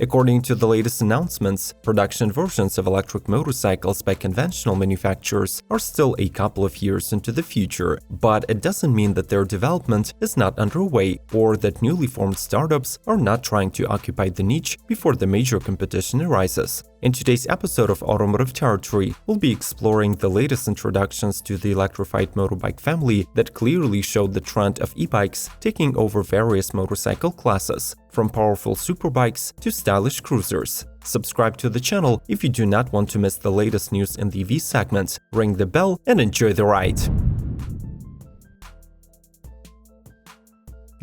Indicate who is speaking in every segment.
Speaker 1: According to the latest announcements, production versions of electric motorcycles by conventional manufacturers are still a couple of years into the future, but it doesn't mean that their development is not underway or that newly formed startups are not trying to occupy the niche before the major competition arises. In today's episode of Automotive Territory, we'll be exploring the latest introductions to the electrified motorbike family that clearly showed the trend of e-bikes taking over various motorcycle classes, from powerful superbikes to stylish cruisers. Subscribe to the channel if you do not want to miss the latest news in the EV segment, ring the bell and enjoy the ride.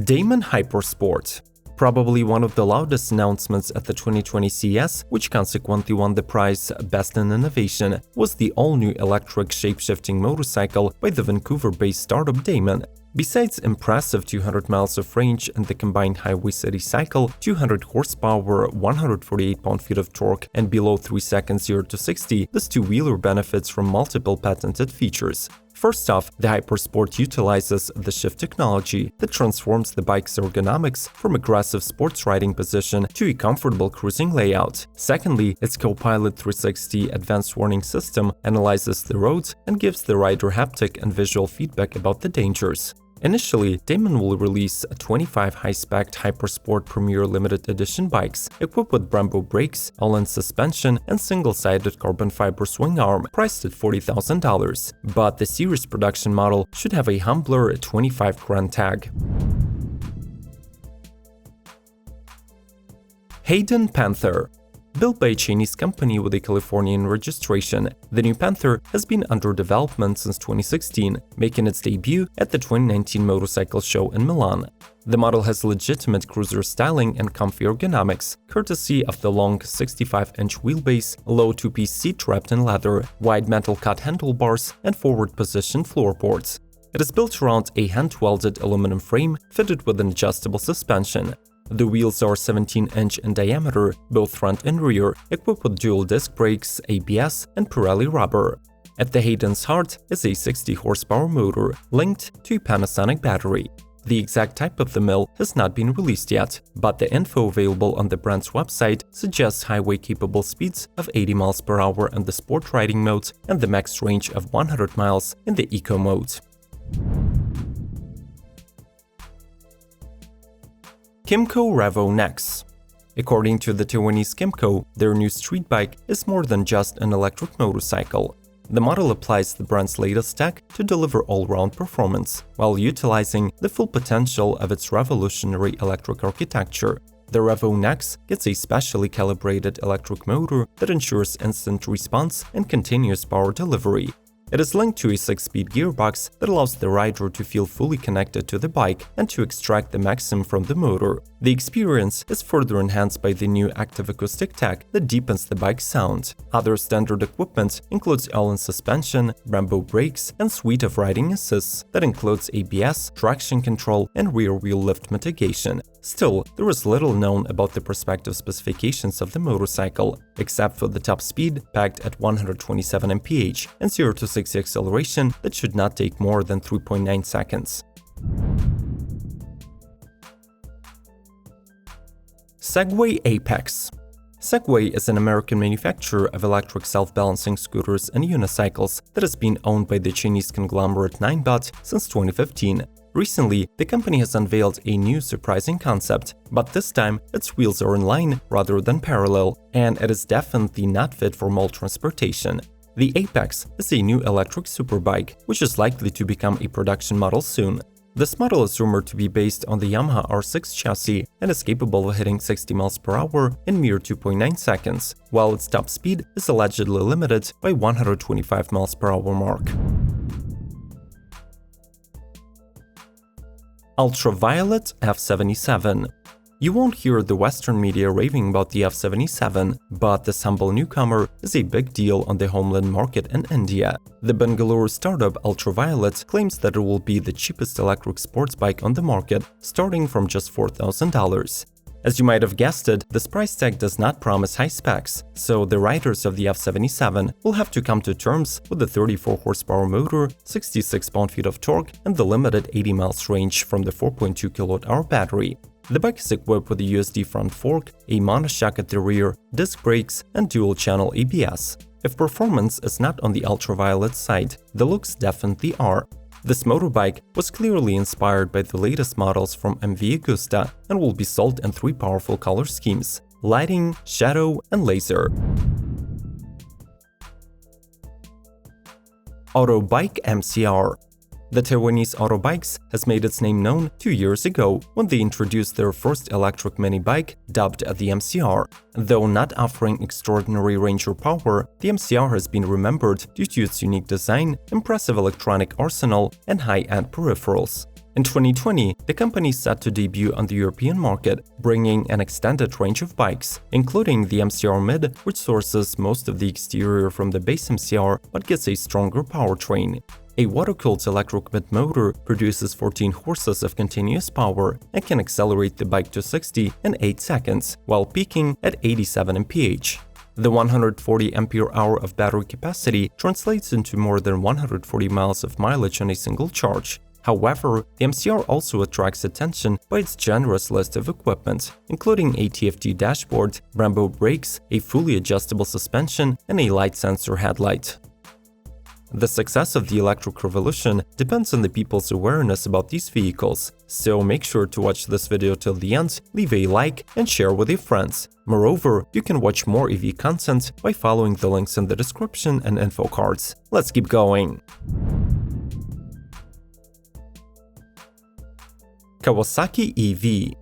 Speaker 1: Damon Hypersport. Probably one of the loudest announcements at the 2020 CES, which consequently won the prize Best in Innovation, was the all-new electric shape-shifting motorcycle by the Vancouver-based startup Damon. Besides impressive 200 miles of range and the combined highway city cycle, 200 horsepower, 148 pound-feet of torque, and below 3 seconds 0 to 60, this two-wheeler benefits from multiple patented features. First off, the Hypersport utilizes the shift technology that transforms the bike's ergonomics from aggressive sports riding position to a comfortable cruising layout. Secondly, its Co-Pilot 360 advanced warning system analyzes the roads and gives the rider haptic and visual feedback about the dangers. Initially, Damon will release 25 high-spec Hypersport Premier Limited Edition bikes, equipped with Brembo brakes, all-in suspension, and single-sided carbon fiber swing arm, priced at $40,000. But the series production model should have a humbler 25 grand tag. Hayden Panther. Built by a Chinese company with a Californian registration, the new Panther has been under development since 2016, making its debut at the 2019 motorcycle show in Milan. The model has legitimate cruiser styling and comfy ergonomics, courtesy of the long 65-inch wheelbase, low two-piece seat wrapped in leather, wide metal-cut handlebars, and forward-positioned floorboards. It is built around a hand-welded aluminum frame fitted with an adjustable suspension. The wheels are 17-inch in diameter, both front and rear, equipped with dual disc brakes, ABS, and Pirelli rubber. At the Hayden's heart is a 60-horsepower motor, linked to a Panasonic battery. The exact type of the mill has not been released yet, but the info available on the brand's website suggests highway-capable speeds of 80 miles per hour in the sport riding mode and the max range of 100 miles in the eco mode. Kymco Revown Axe. According to the Taiwanese Kymco, their new street bike is more than just an electric motorcycle. The model applies the brand's latest tech to deliver all-round performance, while utilizing the full potential of its revolutionary electric architecture. The Revown Axe gets a specially calibrated electric motor that ensures instant response and continuous power delivery. It is linked to a 6-speed gearbox that allows the rider to feel fully connected to the bike and to extract the maximum from the motor. The experience is further enhanced by the new active acoustic tech that deepens the bike's sound. Other standard equipment includes all-in suspension, Brembo brakes, and suite of riding assists that includes ABS, traction control, and rear-wheel lift mitigation. Still, there is little known about the prospective specifications of the motorcycle, except for the top speed, pegged at 127 mph, and 0 to 60 acceleration that should not take more than 3.9 seconds. Segway Apex. Segway is an American manufacturer of electric self-balancing scooters and unicycles that has been owned by the Chinese conglomerate Ninebot since 2015. Recently, the company has unveiled a new surprising concept, but this time its wheels are in line rather than parallel, and it is definitely not fit for mall transportation. The Apex is a new electric superbike, which is likely to become a production model soon. This model is rumored to be based on the Yamaha R6 chassis and is capable of hitting 60 miles per hour in mere 2.9 seconds, while its top speed is allegedly limited by 125 miles per hour mark. Ultraviolet F77. You won't hear the Western media raving about the F77, but this humble newcomer is a big deal on the homeland market in India. The Bengaluru startup Ultraviolet claims that it will be the cheapest electric sports bike on the market, starting from just $4,000. As you might have guessed it, this price tag does not promise high specs, so the riders of the F77 will have to come to terms with the 34 horsepower motor, 66 pound-feet of torque, and the limited 80 miles range from the 4.2 kWh battery. The bike is equipped with a USD front fork, a monoshock at the rear, disc brakes, and dual-channel ABS. If performance is not on the ultraviolet side, the looks definitely are. This motorbike was clearly inspired by the latest models from MV Agusta and will be sold in 3 powerful color schemes: lighting, shadow, and laser. Autobike MCR. The Taiwanese Autobikes has made its name known 2 years ago when they introduced their first electric mini bike, dubbed the MCR. Though not offering extraordinary range or power, the MCR has been remembered due to its unique design, impressive electronic arsenal, and high-end peripherals. In 2020, the company is set to debut on the European market, bringing an extended range of bikes, including the MCR Mid, which sources most of the exterior from the base MCR but gets a stronger powertrain. A water-cooled electric mid-motor produces 14 horses of continuous power and can accelerate the bike to 60 in 8 seconds, while peaking at 87 mph. The 140 ampere-hour of battery capacity translates into more than 140 miles of mileage on a single charge. However, the MCR also attracts attention by its generous list of equipment, including a TFT dashboard, Brembo brakes, a fully adjustable suspension, and a light sensor headlight. The success of the electric revolution depends on the people's awareness about these vehicles, so make sure to watch this video till the end, leave a like, and share with your friends. Moreover, you can watch more EV content by following the links in the description and info cards. Let's keep going! Kawasaki EV.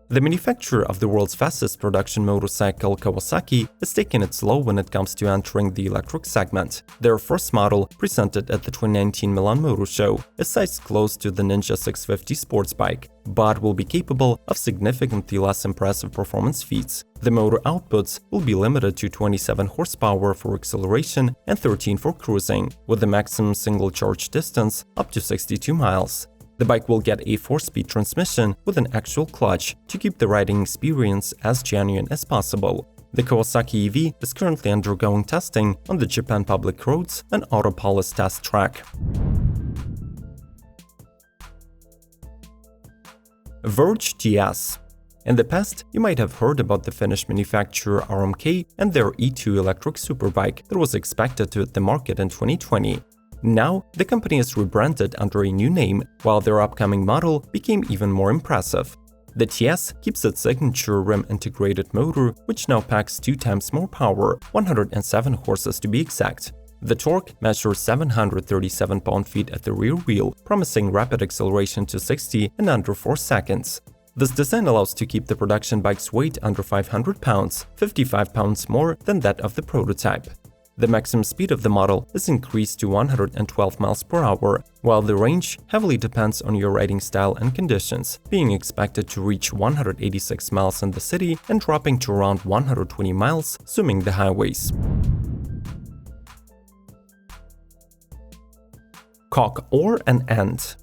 Speaker 1: The manufacturer of the world's fastest production motorcycle, Kawasaki, is taking it slow when it comes to entering the electric segment. Their first model, presented at the 2019 Milan Motor Show, is sized close to the Ninja 650 sports bike, but will be capable of significantly less impressive performance feats. The motor outputs will be limited to 27 horsepower for acceleration and 13 for cruising, with the maximum single charge distance up to 62 miles. The bike will get a 4-speed transmission with an actual clutch to keep the riding experience as genuine as possible. The Kawasaki EV is currently undergoing testing on the Japan public roads and Autopolis test track. Verge TS. In the past, you might have heard about the Finnish manufacturer RMK and their E2 electric superbike that was expected to hit the market in 2020. Now, the company is rebranded under a new name, while their upcoming model became even more impressive. The TS keeps its signature rim-integrated motor, which now packs 2 times more power, 107 horses to be exact. The torque measures 737 pound-feet at the rear wheel, promising rapid acceleration to 60 in under 4 seconds. This design allows to keep the production bike's weight under 500 pounds, 55 pounds more than that of the prototype. The maximum speed of the model is increased to 112 miles per hour, while the range heavily depends on your riding style and conditions, being expected to reach 186 miles in the city and dropping to around 120 miles, assuming the highways. Cock or an End.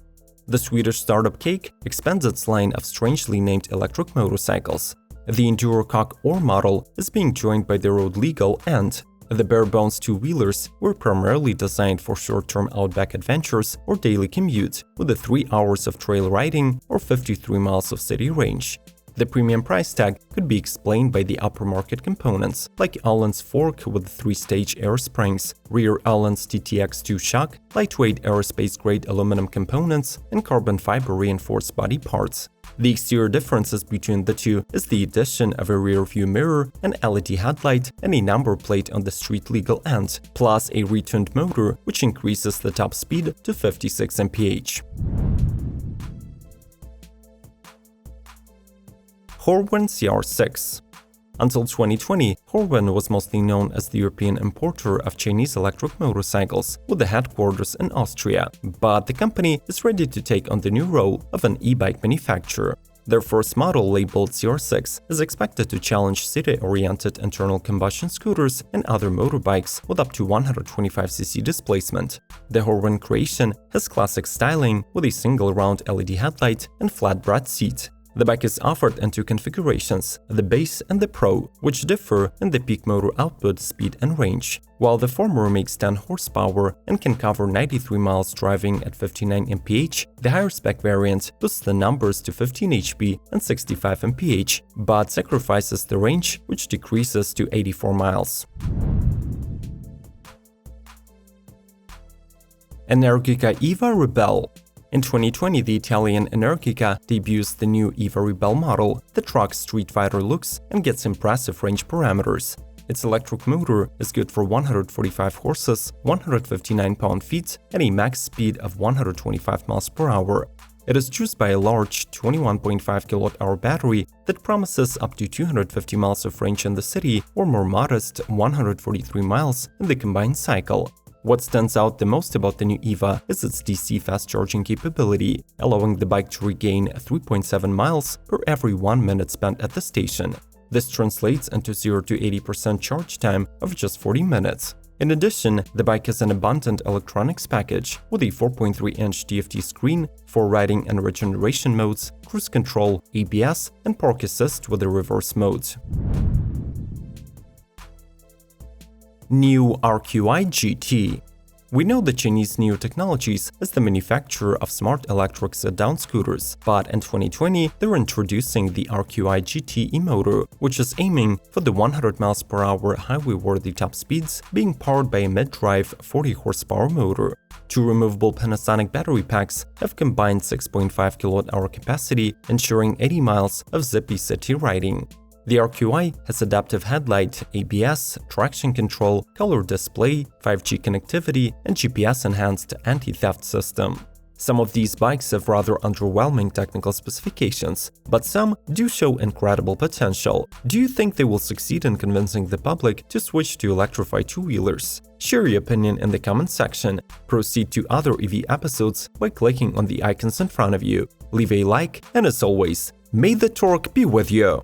Speaker 1: The Swedish startup Cake expands its line of strangely named electric motorcycles. The Enduro Cock or model is being joined by the road legal End. The bare-bones two-wheelers were primarily designed for short-term outback adventures or daily commute, with the 3 hours of trail riding or 53 miles of city range. The premium price tag could be explained by the upper market components, like Allen's fork with 3-stage air springs, rear Allen's TTX2 shock, lightweight aerospace-grade aluminum components, and carbon fiber reinforced body parts. The exterior differences between the two is the addition of a rear-view mirror, an LED headlight, and a number plate on the street-legal end, plus a retuned motor which increases the top speed to 56 mph. Corwin CR6. Until 2020, Corwin was mostly known as the European importer of Chinese electric motorcycles, with the headquarters in Austria, but the company is ready to take on the new role of an e-bike manufacturer. Their first model, labeled CR6, is expected to challenge city-oriented internal combustion scooters and other motorbikes with up to 125cc displacement. The Corwin creation has classic styling with a single round LED headlight and flatbed seat. The bike is offered in two configurations, the Base and the Pro, which differ in the peak motor output, speed and range. While the former makes 10 horsepower and can cover 93 miles driving at 59 mph, the higher spec variant boosts the numbers to 15 HP and 65 mph, but sacrifices the range, which decreases to 84 miles. Anarchy EVA Rebel. In 2020, the Italian Anarchy debuts the new EVA Rebel model that rocks street fighter looks and gets impressive range parameters. Its electric motor is good for 145 horses, 159 pound-feet, and a max speed of 125 miles per hour. It is juiced by a large 21.5 kWh battery that promises up to 250 miles of range in the city or more modest 143 miles in the combined cycle. What stands out the most about the new EVA is its DC fast charging capability, allowing the bike to regain 3.7 miles per every 1 minute spent at the station. This translates into 0 to 80% charge time of just 40 minutes. In addition, the bike has an abundant electronics package with a 4.3-inch TFT screen for riding and regeneration modes, cruise control, ABS, and park assist with the reverse mode. New RQI GT. We know the Chinese NIO Technologies is the manufacturer of smart electric sit-down scooters, but in 2020 they're introducing the RQI GT e-motor, which is aiming for the 100 miles per hour highway-worthy top speeds, being powered by a mid-drive 40 horsepower motor. Two removable Panasonic battery packs have combined 6.5 kWh capacity, ensuring 80 miles of zippy city riding. The RQI has adaptive headlight, ABS, traction control, color display, 5G connectivity, and GPS-enhanced anti-theft system. Some of these bikes have rather underwhelming technical specifications, but some do show incredible potential. Do you think they will succeed in convincing the public to switch to Electrify two-wheelers? Share your opinion in the comment section. Proceed to other EV episodes by clicking on the icons in front of you. Leave a like, and as always, may the torque be with you!